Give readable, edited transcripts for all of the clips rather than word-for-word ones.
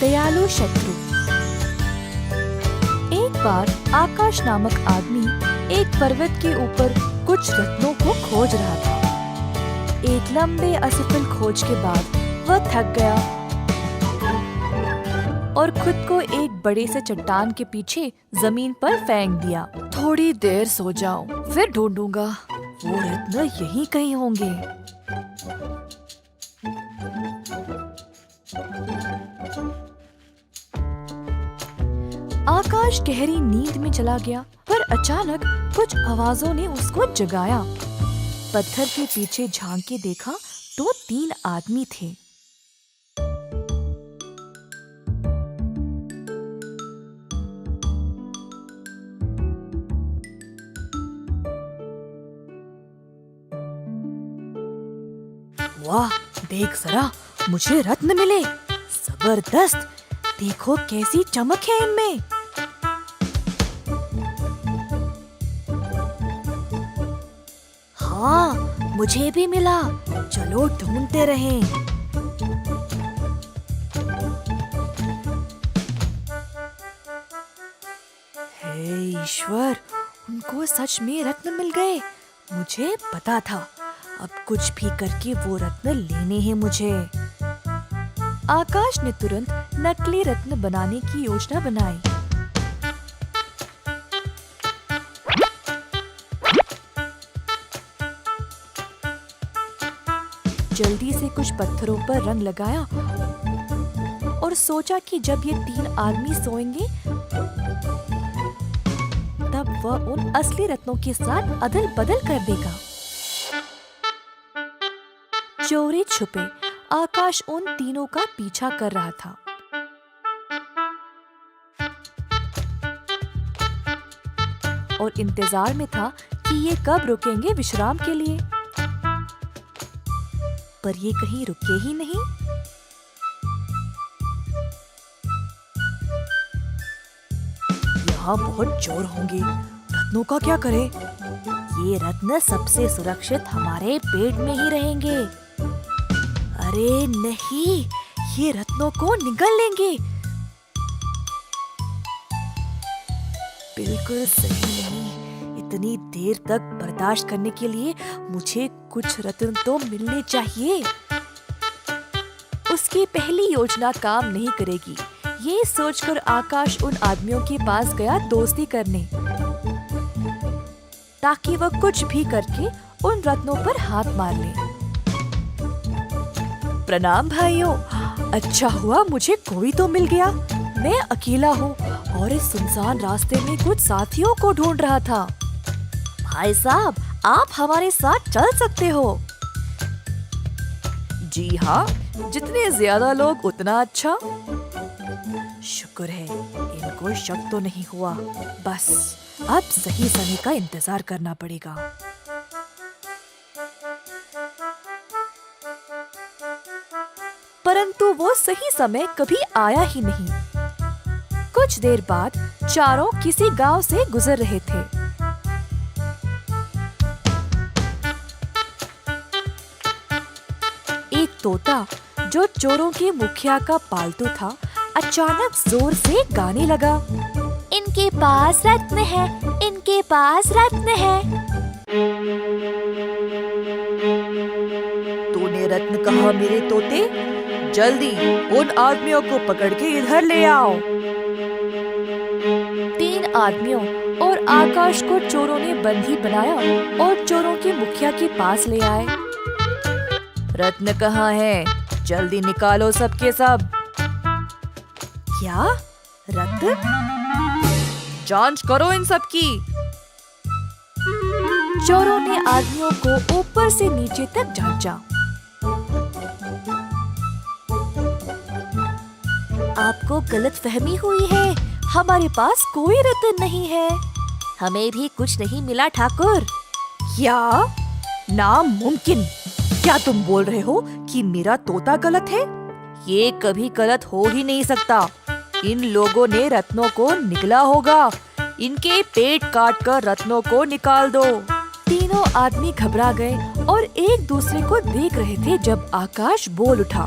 दयालु शत्रु। एक बार आकाश नामक आदमी एक पर्वत के ऊपर कुछ रत्नों को खोज रहा था। एक लंबे असफल खोज के बाद वह थक गया और खुद को एक बड़े से चट्टान के पीछे जमीन पर फेंक दिया। थोड़ी देर सो जाऊं, फिर ढूंढूंगा, वो रत्न यहीं कहीं होंगे। आकाश गहरी नींद में चला गया, पर अचानक कुछ आवाजों ने उसको जगाया। पत्थर के पीछे झांक के देखा तो 3 आदमी थे। वाह, देख जरा, मुझे रत्न मिले, जबरदस्त। देखो कैसी चमक है इनमें। हाँ, मुझे भी मिला, चलो ढूंढते रहें। हे ईश्वर, उनको सच में रत्न मिल गए। मुझे पता था, अब कुछ भी करके वो रत्न लेने हैं मुझे। आकाश ने तुरंत नकली रत्न बनाने की योजना बनाई। जल्दी से कुछ पत्थरों पर रंग लगाया और सोचा कि जब ये 3 आदमी सोएंगे तब वह उन असली रत्नों के साथ अदल बदल कर देगा। चोरी छुपे आकाश उन तीनों का पीछा कर रहा था। और इंतजार में था कि ये कब रुकेंगे विश्राम के लिए, पर ये कहीं रुके ही नहीं। यहाँ बहुत चोर होंगे, रत्नों का क्या करें? ये रत्न सबसे सुरक्षित हमारे पेट में ही रहेंगे। अरे नहीं, ये रत्नों को निगल लेंगे। बिल्कुल सही नहीं। इतनी देर तक बर्दाश्त करने के लिए मुझे कुछ रत्न तो मिलने चाहिए। उसकी पहली योजना काम नहीं करेगी, ये सोचकर आकाश उन आदमियों के पास गया दोस्ती करने, ताकि वह कुछ भी करके उन रत्नों पर हाथ मार ले। प्रणाम भाइयों, अच्छा हुआ मुझे कोई तो मिल गया। मैं अकेला हूँ और इस सुनसान रास्ते में कुछ साथियों को ढूंढ रहा था। भाई साहब, आप हमारे साथ चल सकते हो। जी हाँ, जितने ज्यादा लोग उतना अच्छा। शुक्र है, इनको शक तो नहीं हुआ। बस अब सही समय का इंतजार करना पड़ेगा। परंतु वो सही समय कभी आया ही नहीं। कुछ देर बाद चारों किसी गांव से गुजर रहे थे। एक तोता, जो चोरों के मुखिया का पालतू था, अचानक जोर से गाने लगा। इनके पास रत्न है, इनके पास रत्न है। तूने रत्न कहा मेरे तोते? जल्दी उन आदमियों को पकड़ के इधर ले आओ। 3 आदमियों और आकाश को चोरों ने बंदी बनाया और चोरों के मुखिया के पास ले आए। रत्न कहाँ है? जल्दी निकालो सबके सब। क्या रत्न? जांच करो इन सब की। चोरों ने आदमियों को ऊपर से नीचे तक जांचा। आपको गलतफहमी हुई है, हमारे पास कोई रत्न नहीं है। हमें भी कुछ नहीं मिला ठाकुर। क्या? नामुमकिन। क्या तुम बोल रहे हो कि मेरा तोता गलत है? ये कभी गलत हो ही नहीं सकता। इन लोगों ने रत्नों को निगला होगा। इनके पेट काट कर रत्नों को निकाल दो। तीनों आदमी घबरा गए और एक दूसरे को देख रहे थे जब आकाश बोल उठा।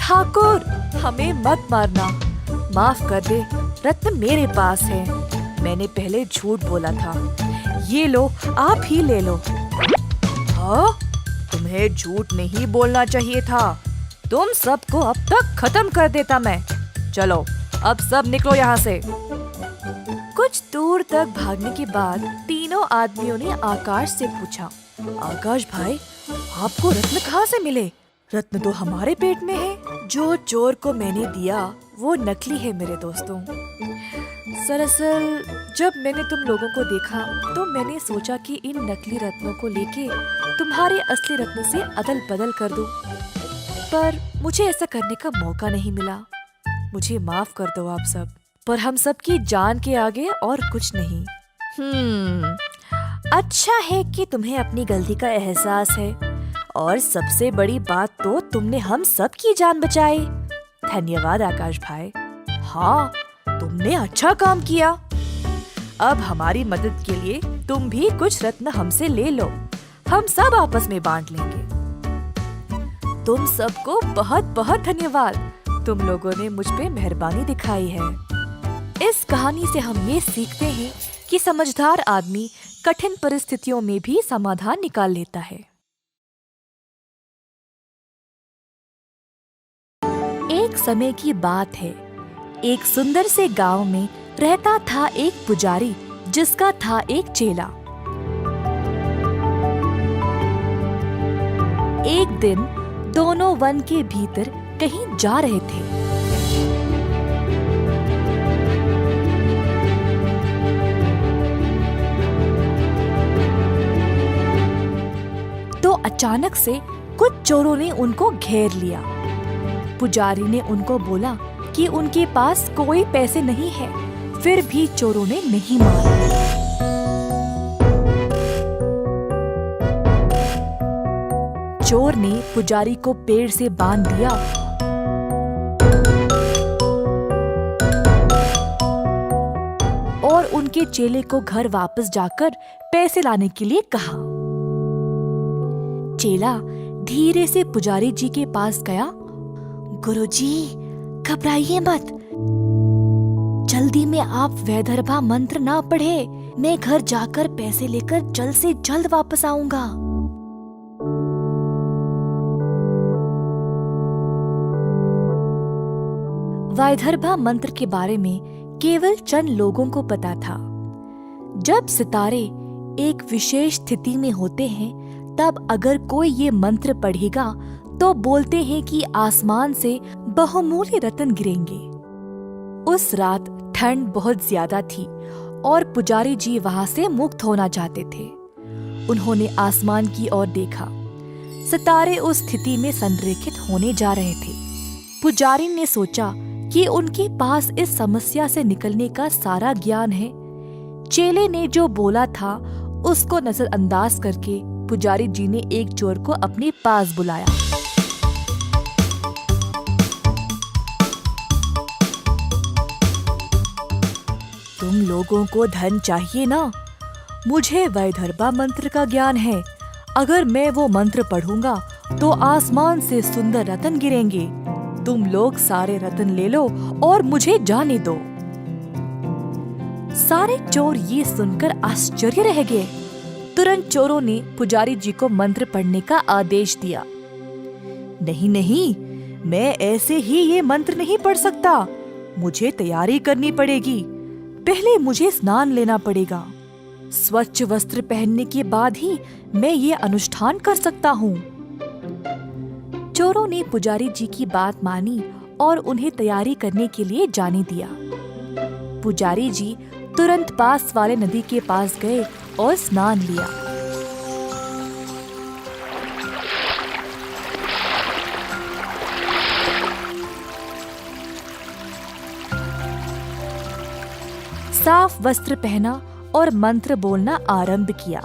ठाकुर, हमें मत मारना। माफ कर दे, रत्न मेरे पास है। मैंने पहले झूठ बोला था। ये लो, आप ही ले लो। हाँ? तुम्हें झूठ नहीं बोलना चाहिए था। तुम सबको अब तक खत्म कर देता मैं। चलो, अब सब निकलो यहाँ से। कुछ दूर तक भागने के बाद तीनों आदमियों ने आकाश से पूछा, आकाश भाई, आपको रत्न कहाँ से मिले? रत्न तो हमारे पेट में है। जो चोर को मैंने दिया वो नकली है मेरे दोस्तों। दरअसल जब मैंने तुम लोगों को देखा तो मैंने सोचा कि इन नकली रत्नों को लेके तुम्हारे असली रत्न से अदल बदल कर दूं। पर मुझे ऐसा करने का मौका नहीं मिला। मुझे माफ कर दो आप सब, पर हम सब की जान के आगे और कुछ नहीं। अच्छा है कि तुम्हें अपनी गलती का एहसास है, और सबसे बड़ी बात तो तुमने हम सब की जान बचाई। धन्यवाद आकाश भाई। हाँ, तुमने अच्छा काम किया। अब हमारी मदद के लिए तुम भी कुछ रत्न हमसे ले लो, हम सब आपस में बांट लेंगे। तुम सबको बहुत बहुत धन्यवाद। तुम लोगों ने मुझ पे मेहरबानी दिखाई है। इस कहानी से हम ये सीखते हैं कि समझदार आदमी कठिन परिस्थितियों में भी समाधान निकाल लेता है। एक समय की बात है, एक सुंदर से गांव में रहता था एक पुजारी जिसका था एक चेला। एक दिन दोनों वन के भीतर कहीं जा रहे थे। तो अचानक से कुछ चोरों ने उनको घेर लिया। पुजारी ने उनको बोला कि उनके पास कोई पैसे नहीं है, फिर भी चोरों ने नहीं मारा। चोर ने पुजारी को पेड़ से बांध दिया और उनके चेले को घर वापस जाकर पैसे लाने के लिए कहा। चेला धीरे से पुजारी जी के पास गया। गुरुजी, घबराइए मत। जल्दी में आप वैदर्भा मंत्र ना पढ़े। मैं घर जाकर पैसे लेकर जल्द से जल्द वापस आऊंगा। वैदर्भा मंत्र के बारे में केवल चंद लोगों को पता था। जब सितारे एक विशेष स्थिति में होते हैं, तब अगर कोई ये मंत्र पढ़ेगा तो बोलते हैं कि आसमान से बहुमूल्य रत्न गिरेंगे। उस रात ठंड बहुत ज्यादा थी और पुजारी जी वहां से मुक्त होना चाहते थे। उन्होंने आसमान की ओर देखा। सितारे उस स्थिति में संरेखित होने जा रहे थे। पुजारी ने सोचा कि उनके पास इस समस्या से निकलने का सारा ज्ञान है। चेले ने जो बोला था उसको नजरअंदाज करके पुजारी जी ने एक चोर को अपने पास बुलाया। तुम लोगों को धन चाहिए ना? मुझे वैदर्भा मंत्र का ज्ञान है। अगर मैं वो मंत्र पढ़ूंगा तो आसमान से सुंदर रत्न गिरेंगे। तुम लोग सारे रत्न ले लो और मुझे जाने दो। सारे चोर ये सुनकर आश्चर्य रह गए। तुरंत चोरों ने पुजारी जी को मंत्र पढ़ने का आदेश दिया। नहीं नहीं, मैं ऐसे ही ये मंत्र नहीं पढ़ सकता। मुझे तैयारी करनी पड़ेगी। पहले मुझे स्नान लेना पड़ेगा। स्वच्छ वस्त्र पहनने के बाद ही मैं ये अनुष्ठान कर सकता हूँ। चोरों ने पुजारी जी की बात मानी और उन्हें तैयारी करने के लिए जाने दिया। पुजारी जी तुरंत पास वाले नदी के पास गए और स्नान लिया। साफ वस्त्र पहना और मंत्र बोलना आरंभ किया।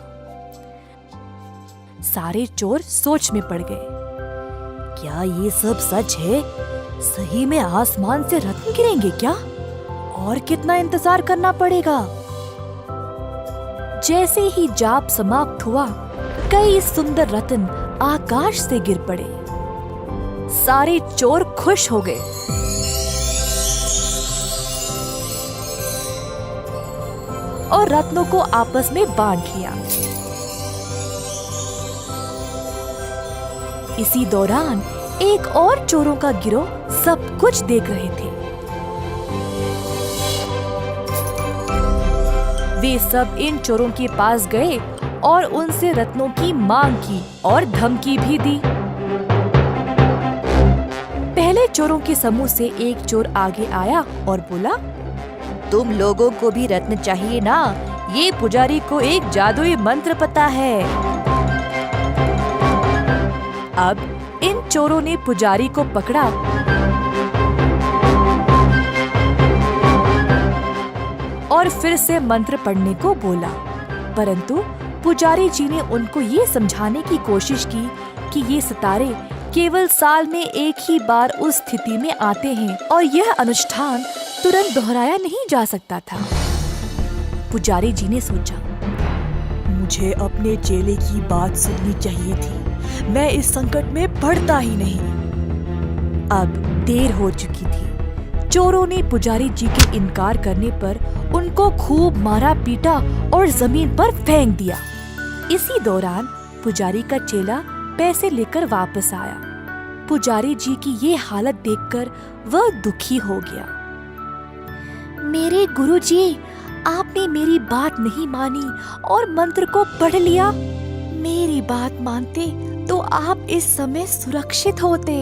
सारे चोर सोच में पड़ गए। क्या ये सब सच है? सही में आसमान से रत्न गिरेंगे क्या? और कितना इंतजार करना पड़ेगा? जैसे ही जाप समाप्त हुआ, कई सुंदर रत्न आकाश से गिर पड़े। सारे चोर खुश हो गए। और रत्नों को आपस में बांट लिया। इसी दौरान एक और चोरों का गिरोह सब कुछ देख रहे थे। वे सब इन चोरों के पास गए और उनसे रत्नों की मांग की और धमकी भी दी। पहले चोरों के समूह से एक चोर आगे आया और बोला, तुम लोगों को भी रत्न चाहिए ना? ये पुजारी को एक जादुई मंत्र पता है। अब इन चोरों ने पुजारी को पकड़ा और फिर से मंत्र पढ़ने को बोला, परंतु पुजारी जी ने उनको ये समझाने की कोशिश की कि ये सितारे केवल साल में एक ही बार उस स्थिति में आते हैं और यह अनुष्ठान तुरंत दोहराया नहीं जा सकता था। पुजारी जी ने सोचा, मुझे अपने चेले की बात सुननी चाहिए थी, मैं इस संकट में पड़ता ही नहीं। अब देर हो चुकी थी। चोरों ने पुजारी जी के इनकार करने पर उनको खूब मारा पीटा और जमीन पर फेंक दिया। इसी दौरान पुजारी का चेला पैसे लेकर वापस आया। पुजारी जी की ये हालत देखकर वह दुखी हो गया। मेरे गुरुजी, आपने मेरी बात नहीं मानी और मंत्र को पढ़ लिया। मेरी बात मानते तो आप इस समय सुरक्षित होते।